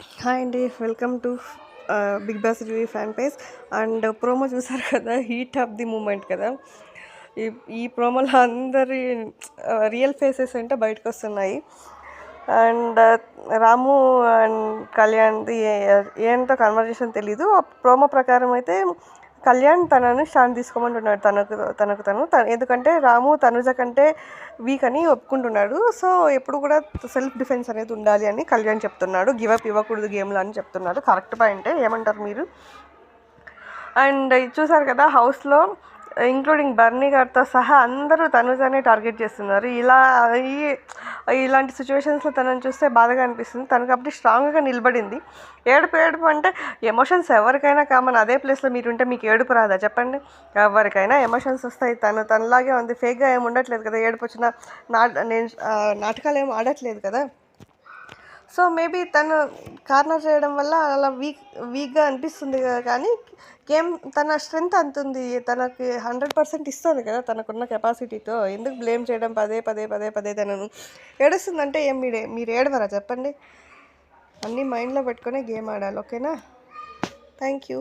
Hi అండి, welcome to Bigg Boss review fan page. And promo చూసారు కదా, heat of the moment కదా. ఈ ఈ ప్రోమోలో అందరి రియల్ ఫేసెస్ అంటే బయటకు వస్తున్నాయి. అండ్ రాము అండ్ కళ్యాణ్ది ఏంటో కన్వర్జేషన్ తెలీదు. ఆ ప్రోమో ప్రకారం అయితే కళ్యాణ్ తనని స్టాండ్ తీసుకోమంటున్నాడు, ఎందుకంటే రాము తనుజ కంటే వీక్ అని ఒప్పుకుంటున్నాడు. సో ఎప్పుడు కూడా సెల్ఫ్ డిఫెన్స్ అనేది ఉండాలి అని కళ్యాణ్ చెప్తున్నాడు. గివప్ ఇవ్వకూడదు గేమ్లో అని చెప్తున్నాడు. కరెక్ట్ పాయింటే, ఏమంటారు మీరు? అండ్ ఇది చూసారు కదా, హౌస్లో ఇంక్లూడింగ్ బర్నీ గారితో సహా అందరూ తనుజానే టార్గెట్ చేస్తున్నారు. ఇలాంటి సిచ్యువేషన్స్లో తనని చూస్తే బాధగా అనిపిస్తుంది. తను కాబట్టి స్ట్రాంగ్గా నిలబడింది. ఏడుపు అంటే ఎమోషన్స్ ఎవరికైనా కామన్. అదే ప్లేస్లో మీరుంటే మీకు ఏడుపు రాదా చెప్పండి? ఎవరికైనా ఎమోషన్స్ వస్తాయి. తనలాగే ఉంది, ఫేక్గా ఏమి ఉండట్లేదు కదా. ఏడుపు వచ్చిన నేను నాటకాలు ఏమి ఆడట్లేదు కదా. సో మేబీ తను కార్నర్ చేయడం వల్ల అలా వీక్గా అనిపిస్తుంది కదా. కానీ గేమ్ తన స్ట్రెంగ్త్ అంతుంది, తనకి 100% ఇస్తుంది కదా తనకున్న కెపాసిటీతో. ఎందుకు బ్లేమ్ చేయడం పదే పదే పదే పదే? తనను ఏడుస్తుందంటే ఏం మీరు ఏడవరా చెప్పండి? అన్నీ మైండ్లో పెట్టుకునే గేమ్ ఆడాలి, ఓకేనా? Thank you.